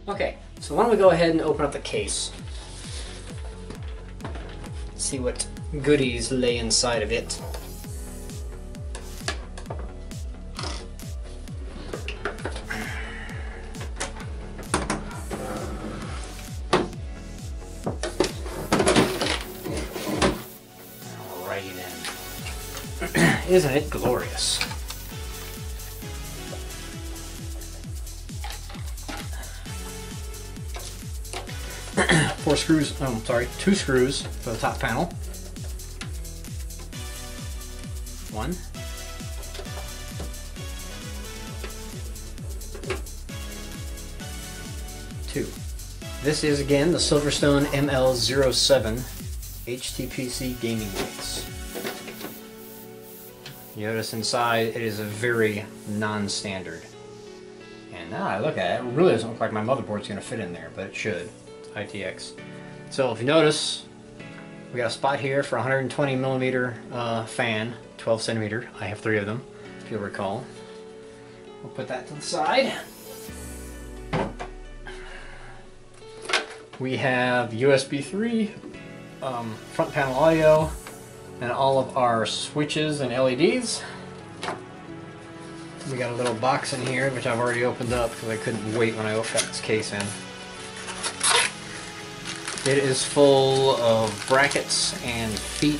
Okay, so why don't we go ahead and open up the case. See what goodies lay inside of it. Alrighty then. Isn't it glorious? Four screws, oh sorry, 2 screws for the top panel. 1. 2. This is again the Silverstone ML07 HTPC gaming case. You notice inside it is a very non-standard. And now I look at it, it really doesn't look like my motherboard's going to fit in there, but it should. ITX. So if you notice, we got a spot here for 120 millimeter fan, 12 centimeter. I have 3 of them, if you'll recall. We'll put that to the side. We have USB 3, front panel audio, and all of our switches and LEDs. We got a little box in here, which I've already opened up because I couldn't wait when I got this case in. It is full of brackets and feet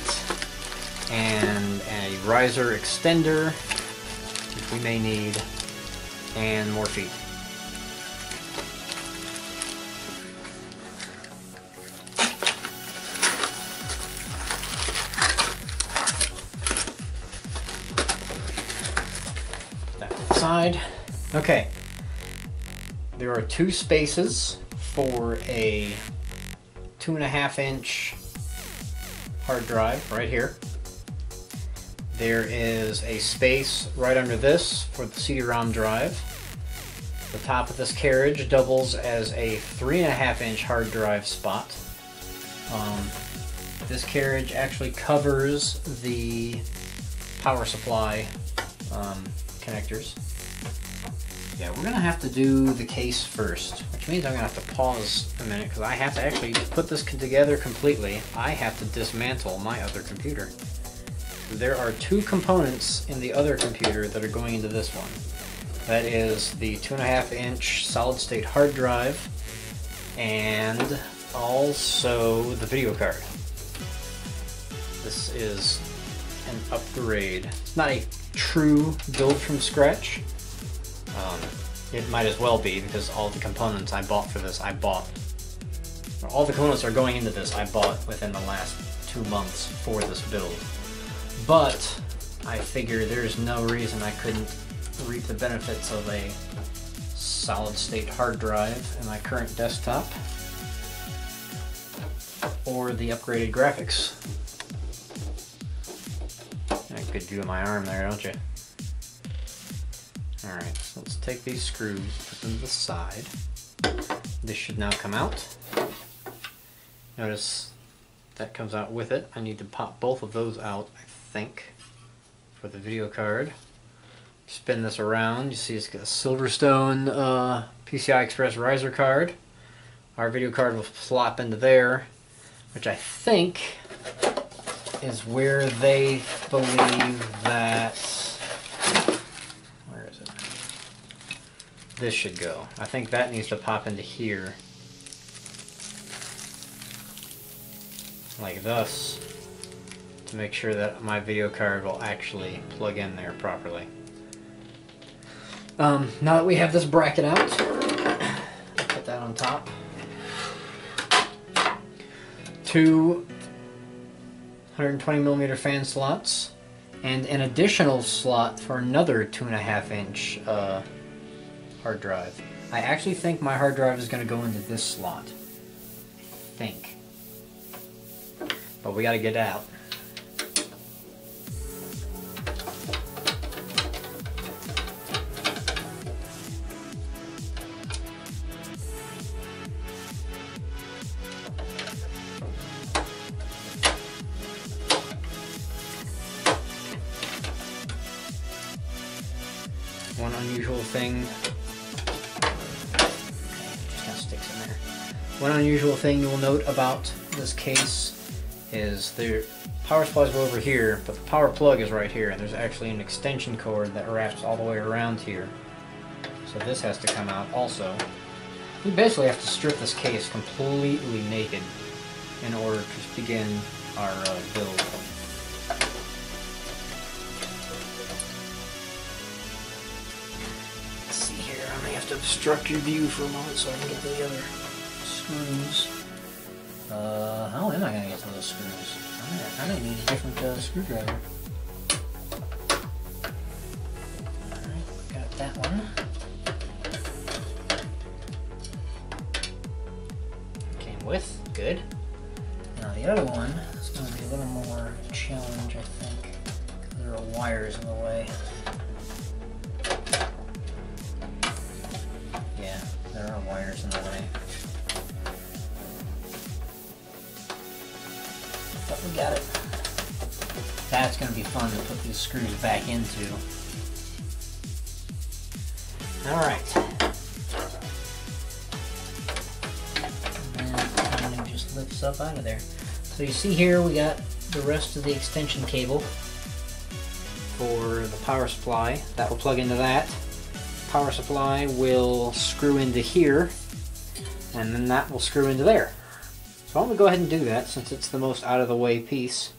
and a riser extender, which we may need, and more feet. Put that to the side. Okay. There are 2 spaces for a 2.5-inch hard drive right here. There is a space right under this for the CD-ROM drive. The top of this carriage doubles as a 3.5-inch hard drive spot. This carriage actually covers the power supply connectors. Yeah, we're gonna have to do the case first, which means I'm gonna have to pause a minute because I have to actually put this together completely. I have to dismantle my other computer. There are 2 components in the other computer that are going into this one. That is the 2.5-inch solid state hard drive and also the video card. This is an upgrade. It's not a true build from scratch. It might as well be because all the components I bought for this, all the components are going into this, I bought within the last 2 months for this build. But I figure there's no reason I couldn't reap the benefits of a solid state hard drive in my current desktop or the upgraded graphics. Got a good view of my arm there, don't you? Alright, so let's take these screws, put them to the side. This should now come out. Notice that comes out with it. I need to pop both of those out, I think, for the video card. Spin this around, you see it's got a Silverstone PCI Express riser card. Our video card will flop into there, which I think is where they believe that... this should go. I think that needs to pop into here. Like this. To make sure that my video card will actually plug in there properly. Now that we have this bracket out, put that on top. 2 120mm fan slots. And an additional slot for another 2.5-inch hard drive. I actually think my hard drive is going to go into this slot. I think. But we got to get it out. One unusual thing. One unusual thing you will note about this case is the power supplies go over here, but the power plug is right here, and there's actually an extension cord that wraps all the way around here. So this has to come out also. We basically have to strip this case completely naked in order to begin our build. Let's see here, I may have to obstruct your view for a moment so I can get to the other screws. How am I going to get to those screws? I may need a different screwdriver. Alright, got that one. Came with, good. Now the other one is going to be a little more challenge, I think, because there are wires in the way. Yeah, there are wires in the way. But we got it. That's going to be fun to put these screws back into. Alright. And then it kind of just lifts up out of there. So you see here we got the rest of the extension cable for the power supply. That will plug into that. Power supply will screw into here, and then that will screw into there. So I'm going to go ahead and do that since it's the most out of the way piece.